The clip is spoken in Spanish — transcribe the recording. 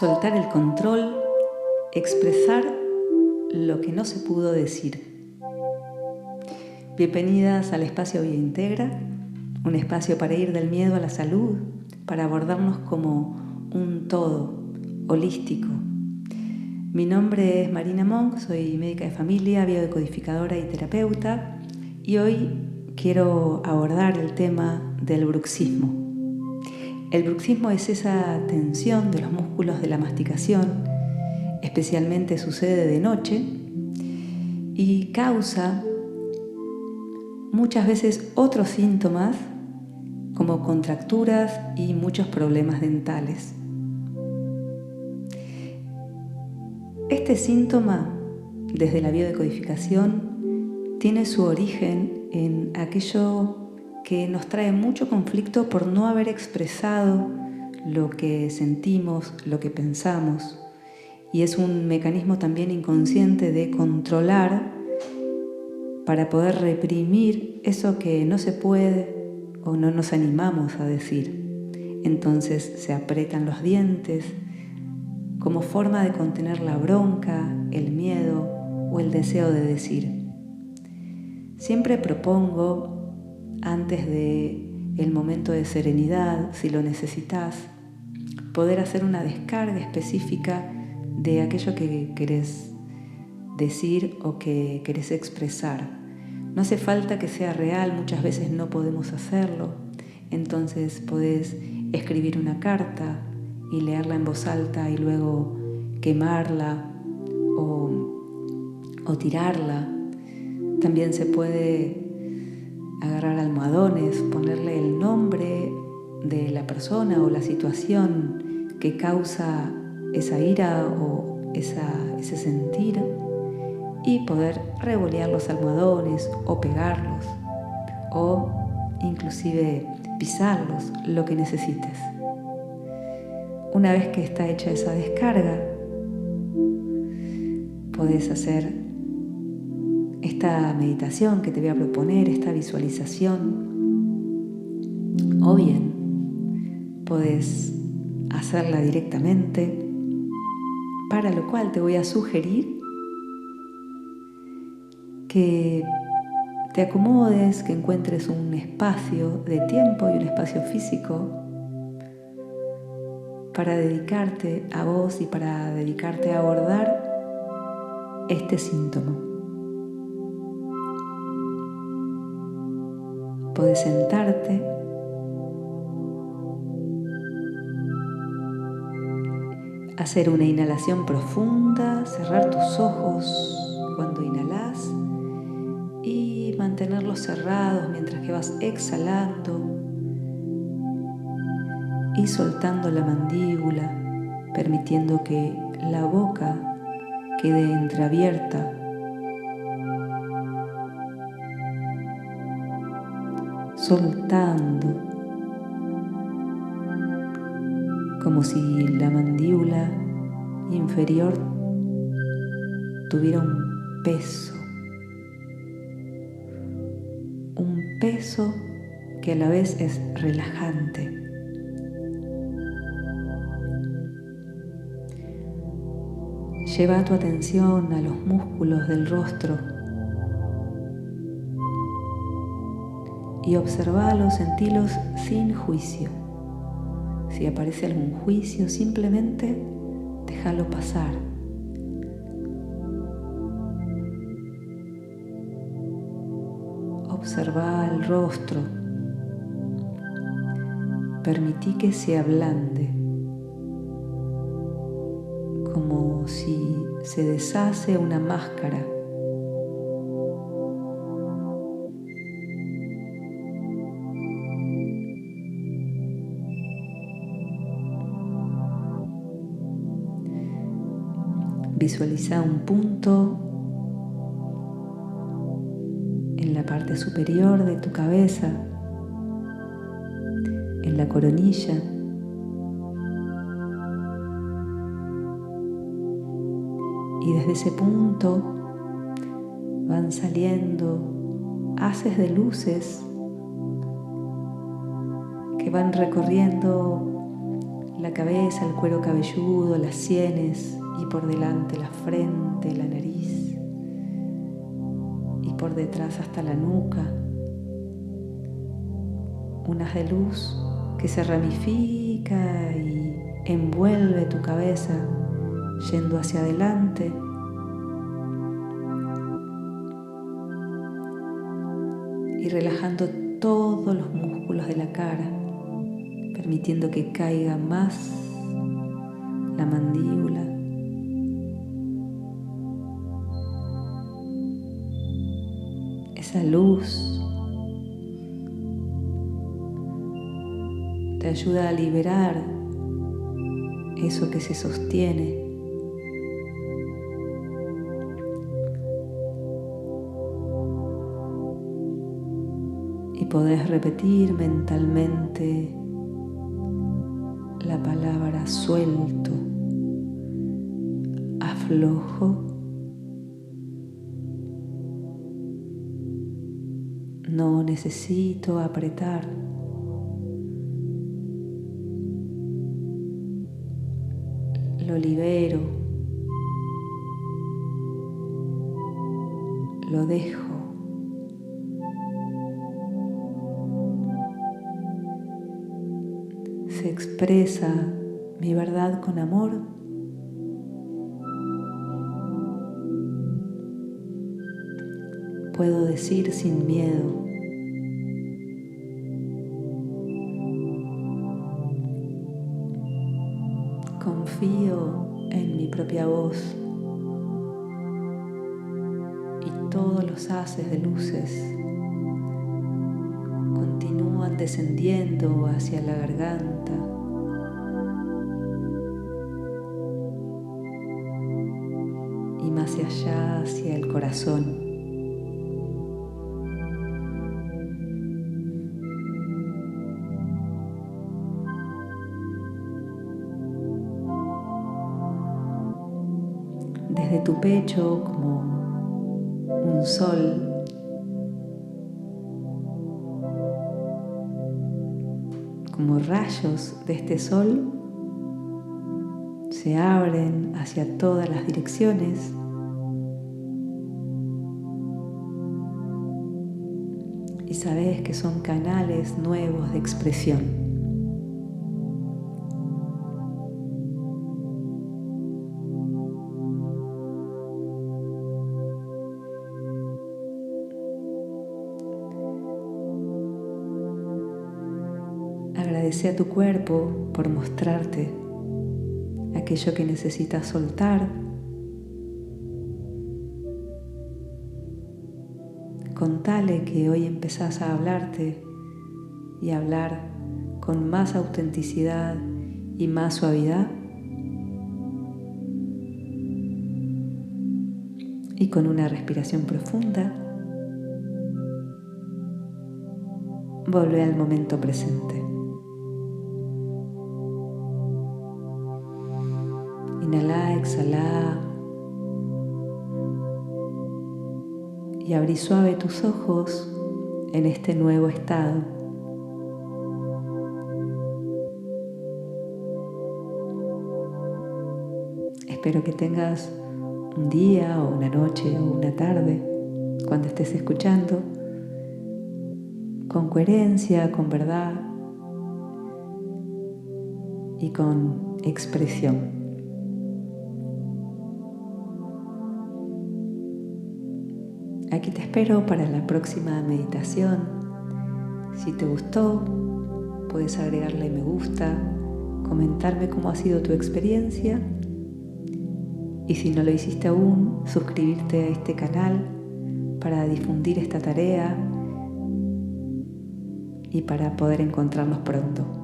Soltar el control, expresar lo que no se pudo decir. Bienvenidas al espacio Vida Integra, un espacio para ir del miedo a la salud, para abordarnos como un todo, holístico. Mi nombre es Marina Monk, soy médica de familia, biodecodificadora y terapeuta, y hoy quiero abordar el tema del bruxismo. El bruxismo es esa tensión de los músculos de la masticación, especialmente sucede de noche y causa muchas veces otros síntomas como contracturas y muchos problemas dentales. Este síntoma, desde la biodecodificación, tiene su origen en aquello que nos trae mucho conflicto por no haber expresado lo que sentimos, lo que pensamos. Y es un mecanismo también inconsciente de controlar para poder reprimir eso que no se puede o no nos animamos a decir. Entonces se aprietan los dientes como forma de contener la bronca, el miedo o el deseo de decir. Siempre propongo, antes del momento de serenidad, si lo necesitas, poder hacer una descarga específica de aquello que querés decir o que querés expresar. No hace falta que sea real, muchas veces no podemos hacerlo. Entonces podés escribir una carta y leerla en voz alta y luego quemarla o tirarla. También se puede agarrar almohadones, ponerle el nombre de la persona o la situación que causa esa ira o ese sentir y poder revolear los almohadones o pegarlos o inclusive pisarlos, lo que necesites. Una vez que está hecha esa descarga, podés hacer esta meditación que te voy a proponer, esta visualización, o bien podés hacerla directamente, para lo cual te voy a sugerir que te acomodes, que encuentres un espacio de tiempo y un espacio físico para dedicarte a vos y para dedicarte a abordar este síntoma. Podés sentarte, hacer una inhalación profunda, cerrar tus ojos cuando inhalás y mantenerlos cerrados mientras que vas exhalando y soltando la mandíbula, permitiendo que la boca quede entreabierta. Soltando, como si la mandíbula inferior tuviera un peso que a la vez es relajante. Lleva tu atención a los músculos del rostro y observalos, sentilos sin juicio. Si aparece algún juicio, simplemente déjalo pasar. Observa el rostro. Permití que se ablande, como si se deshace una máscara. Visualiza un punto en la parte superior de tu cabeza, en la coronilla. Y desde ese punto van saliendo haces de luces que van recorriendo la cabeza, el cuero cabelludo, las sienes y por delante la frente, la nariz y por detrás hasta la nuca. Un haz de luz que se ramifica y envuelve tu cabeza yendo hacia adelante. Y relajando todos los músculos de la cara, permitiendo que caiga más la mandíbula. Esa luz te ayuda a liberar eso que se sostiene. Y podés repetir mentalmente la palabra suelto, aflojo, no necesito apretar. Lo libero, lo dejo. Se expresa mi verdad con amor. Puedo decir sin miedo. Confío en mi propia voz y todos los haces de luces continúan descendiendo hacia la garganta y más allá hacia el corazón. Desde tu pecho como un sol, como rayos de este sol, se abren hacia todas las direcciones y sabes que son canales nuevos de expresión. Agradece a tu cuerpo por mostrarte aquello que necesitas soltar. Contale que hoy empezás a hablarte y a hablar con más autenticidad y más suavidad. Y con una respiración profunda, vuelve al momento presente. Inhalá, exhalá y abrí suave tus ojos en este nuevo estado. Espero que tengas un día o una noche o una tarde cuando estés escuchando con coherencia, con verdad y con expresión. Aquí te espero para la próxima meditación. Si te gustó, puedes agregarle me gusta, comentarme cómo ha sido tu experiencia y si no lo hiciste aún, suscribirte a este canal para difundir esta tarea y para poder encontrarnos pronto.